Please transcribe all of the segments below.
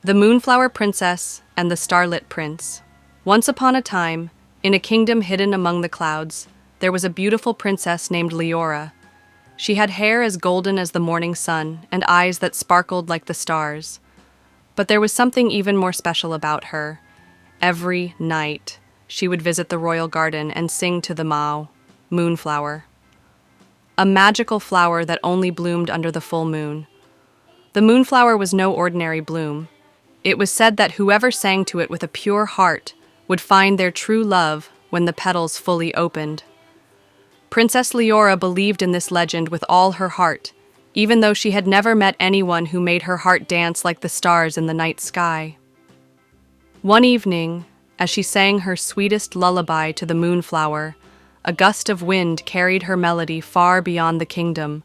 The Moonflower Princess and the Starlit Prince. Once upon a time, in a kingdom hidden among the clouds, there was a beautiful princess named Leora. She had hair as golden as the morning sun and eyes that sparkled like the stars. But there was something even more special about her. Every night, she would visit the royal garden and sing to the Moonflower, a magical flower that only bloomed under the full moon. The moonflower was no ordinary bloom. It was said that whoever sang to it with a pure heart would find their true love when the petals fully opened. Princess Leora believed in this legend with all her heart, even though she had never met anyone who made her heart dance like the stars in the night sky. One evening, as she sang her sweetest lullaby to the moonflower, a gust of wind carried her melody far beyond the kingdom,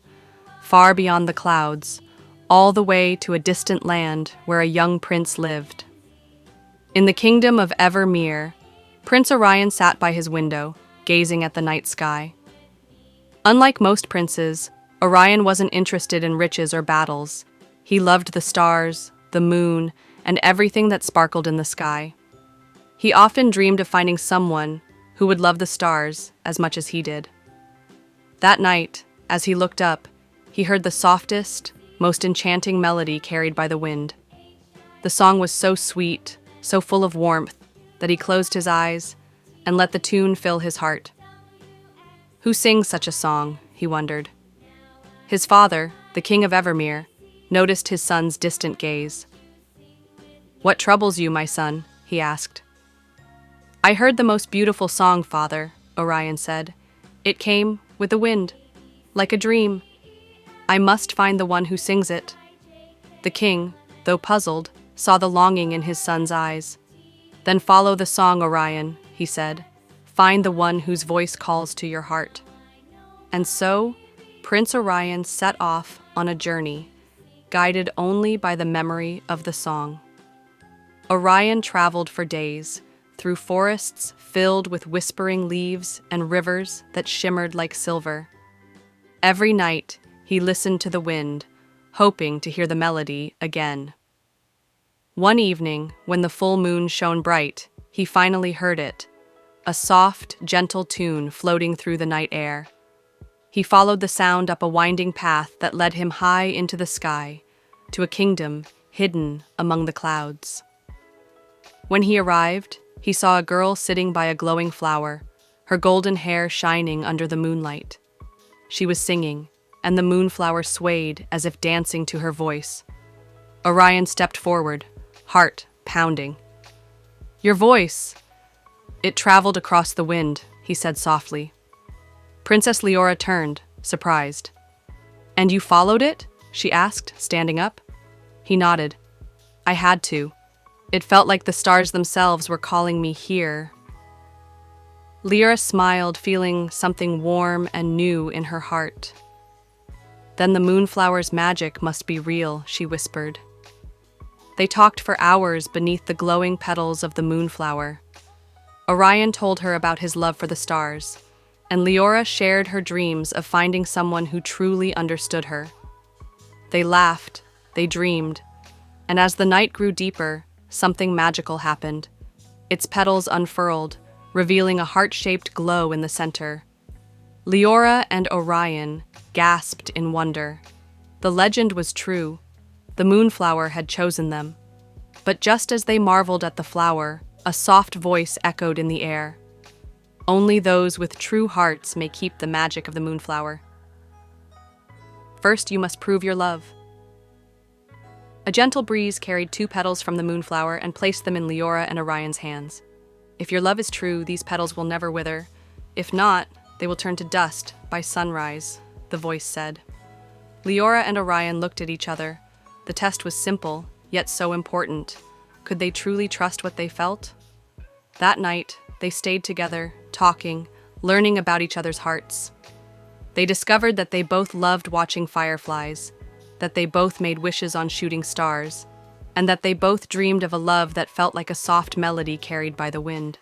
far beyond the clouds, all the way to a distant land where a young prince lived. In the kingdom of Evermere, Prince Orion sat by his window, gazing at the night sky. Unlike most princes, Orion wasn't interested in riches or battles. He loved the stars, the moon, and everything that sparkled in the sky. He often dreamed of finding someone who would love the stars as much as he did. That night, as he looked up, he heard the softest, most enchanting melody carried by the wind. The song was so sweet, so full of warmth, that he closed his eyes and let the tune fill his heart. Who sings such a song, he wondered. His father, the king of Evermere, noticed his son's distant gaze. "What troubles you, my son?" he asked. "I heard the most beautiful song, father," Orion said. "It came with the wind, like a dream. I must find the one who sings it." The king, though puzzled, saw the longing in his son's eyes. "Then follow the song, Orion," he said. "Find the one whose voice calls to your heart." And so, Prince Orion set off on a journey, guided only by the memory of the song. Orion traveled for days, through forests filled with whispering leaves and rivers that shimmered like silver. Every night, he listened to the wind, hoping to hear the melody again. One evening, when the full moon shone bright, he finally heard it, a soft, gentle tune floating through the night air. He followed the sound up a winding path that led him high into the sky, to a kingdom hidden among the clouds. When he arrived, he saw a girl sitting by a glowing flower, her golden hair shining under the moonlight. She was singing, and the moonflower swayed as if dancing to her voice. Orion stepped forward, heart pounding. "Your voice!" "It traveled across the wind," he said softly. Princess Leora turned, surprised. "And you followed it?" she asked, standing up. He nodded. "I had to. It felt like the stars themselves were calling me here." Leora smiled, feeling something warm and new in her heart. "Then the moonflower's magic must be real," she whispered. They talked for hours beneath the glowing petals of the moonflower. Orion told her about his love for the stars, and Leora shared her dreams of finding someone who truly understood her. They laughed, they dreamed, and as the night grew deeper, something magical happened. Its petals unfurled, revealing a heart-shaped glow in the center. Leora and Orion gasped in wonder. The legend was true. The moonflower had chosen them. But just as they marveled at the flower, a soft voice echoed in the air. "Only those with true hearts may keep the magic of the moonflower. First, you must prove your love." A gentle breeze carried 2 petals from the moonflower and placed them in Leora and Orion's hands. "If your love is true, these petals will never wither. If not, they will turn to dust by sunrise," the voice said. Leora and Orion looked at each other. The test was simple, yet so important. Could they truly trust what they felt? That night, they stayed together, talking, learning about each other's hearts. They discovered that they both loved watching fireflies, that they both made wishes on shooting stars, and that they both dreamed of a love that felt like a soft melody carried by the wind.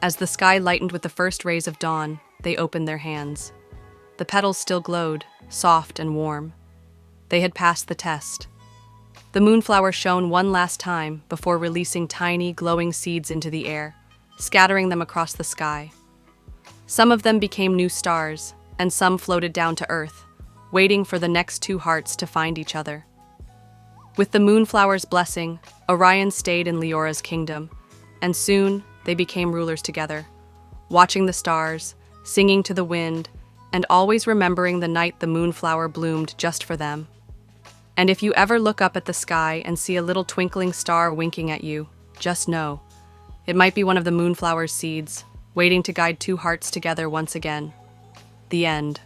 As the sky lightened with the first rays of dawn, they opened their hands. The petals still glowed, soft and warm. They had passed the test. The moonflower shone one last time before releasing tiny, glowing seeds into the air, scattering them across the sky. Some of them became new stars, and some floated down to Earth, waiting for the next two hearts to find each other. With the moonflower's blessing, Orion stayed in Leora's kingdom, and soon they became rulers together, watching the stars, singing to the wind, and always remembering the night the moonflower bloomed just for them. And if you ever look up at the sky and see a little twinkling star winking at you, just know, it might be one of the moonflower's seeds, waiting to guide two hearts together once again. The end.